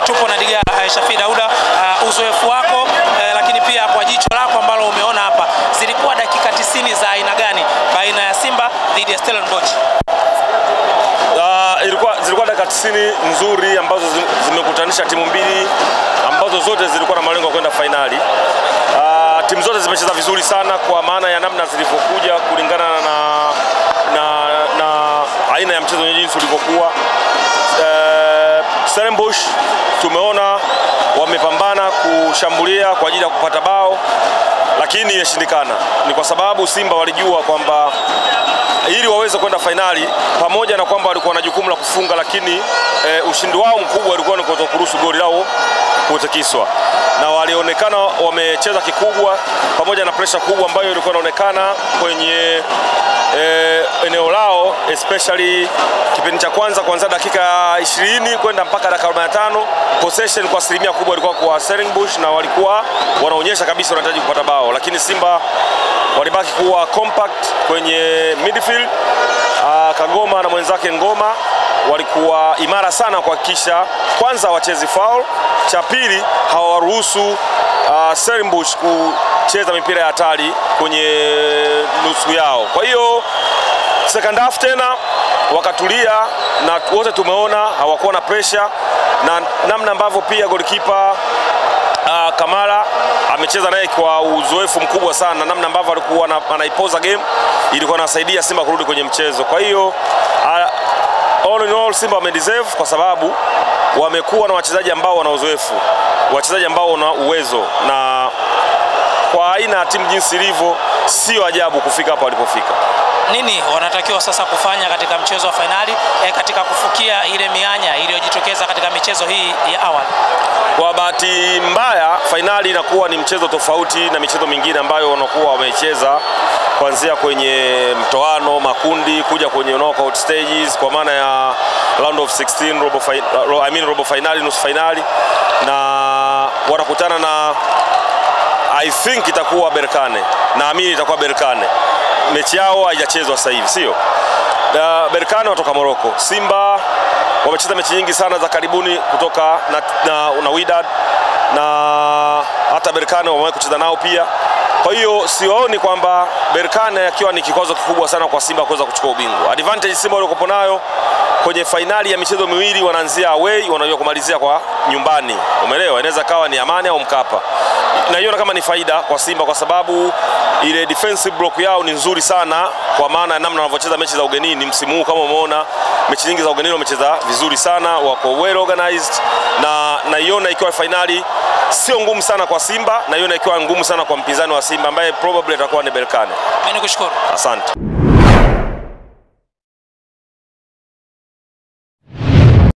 tupo na Diga Shafii Dauda, uzoefu wako lakini pia kwa jicho lako ambalo umeona hapa, zilikuwa dakika 90 za aina gani baina ya Simba dhidi ya Stellenbosch? Zilikuwa dakika 90 nzuri ambazo zimekutanisha timu mbili ambazo zote zilikuwa na malengo ya kwenda finali. Timu zote zimecheza vizuri sana kwa maana ya namna zilivyokuja kulingana na aina ya mchezo jinsi ulivyokuwa. Stellenbosch tumeona wamepambana kushambulia kwa ajili ya kupata bao, lakini imeshindikana. Ni kwa sababu Simba walijua kwamba ili waweze kwenda finali, pamoja na kwamba walikuwa na jukumu la kufunga, lakini ushindi wao mkubwa ulikuwa ni kutokuruhusu goli lao kutekiswa, na walionekana wamecheza kikubwa pamoja na pressure kubwa ambayo ilikuwa inaonekana kwenye eneo lao, especially kipindi cha kwanza kuanzia dakika 20 kwenda mpaka dakika 45. Possession kwa asilimia kubwa ilikuwa kwa Stellenbosch na walikuwa wanaonyesha kabisa wanahitaji kupata bao, lakini Simba walibaki kuwa compact kwenye midfield. Kagoma na mwenzake Ngoma walikuwa imara sana kuhakikisha kwanza wachezi foul, cha pili hawaruhusu Stellenbosch kucheza mipira ya hatari kwenye nusu yao. Kwa hiyo second half tena wakatulia na wote tumeona hawakuwa na pressure, na namna ambavyo pia goalkeeper Kamara amecheza naye kwa uzoefu mkubwa sana, namna ambavyo alikuwa anaipoza game ilikuwa inasaidia Simba kurudi kwenye mchezo. Kwa hiyo all in all Simba wamedeserve kwa sababu wamekuwa na wachezaji ambao wana uzoefu, wachezaji ambao wana uwezo, na kwa aina ya timu jinsi ilivyo sio ajabu kufika hapa walipofika. Nini wanatakiwa sasa kufanya katika mchezo wa finali katika kufukia ile mianya iliyojitokeza katika michezo hii ya awali? Kwa bahati mbaya finali inakuwa ni mchezo tofauti na michezo mingine ambayo wanakuwa wamecheza kuanzia kwenye mtoano, makundi, kuja kwenye knockout stages kwa maana ya round of 16, robo finali, nusu finali, na wanakutana na I think itakuwa Berkane. Naamini itakuwa Berkane. Mechi yao haijachezwa sasa hivi, sio? Berkane watoka Morocco. Simba wamecheza mechi nyingi sana za karibuni kutoka na Wydad, na hata Berkane wamewahi kucheza nao pia. Kwa hiyo sioni kwamba Berkane akiwa ni kikwazo kikubwa sana kwa Simba kuweza kuchukua ubingwa. Advantage Simba walikopo nayo kwenye finali ya michezo miwili, wanaanzia away, wanajua kumalizia kwa nyumbani. Umeelewa? Inaweza kawa ni Amani au Mkapa. Naiona kama ni faida kwa Simba kwa sababu ile defensive block yao ni nzuri sana, kwa maana ya namna wanavyocheza mechi za ugenini msimu huu. Kama umeona mechi nyingi za ugenini wamecheza vizuri sana, wako well organized, na naiona ikiwa finali sio ngumu sana kwa Simba, naiona ikiwa ngumu sana kwa mpinzani wa Simba ambaye probably atakuwa ni Berkane. Mimi nikushukuru. Asante.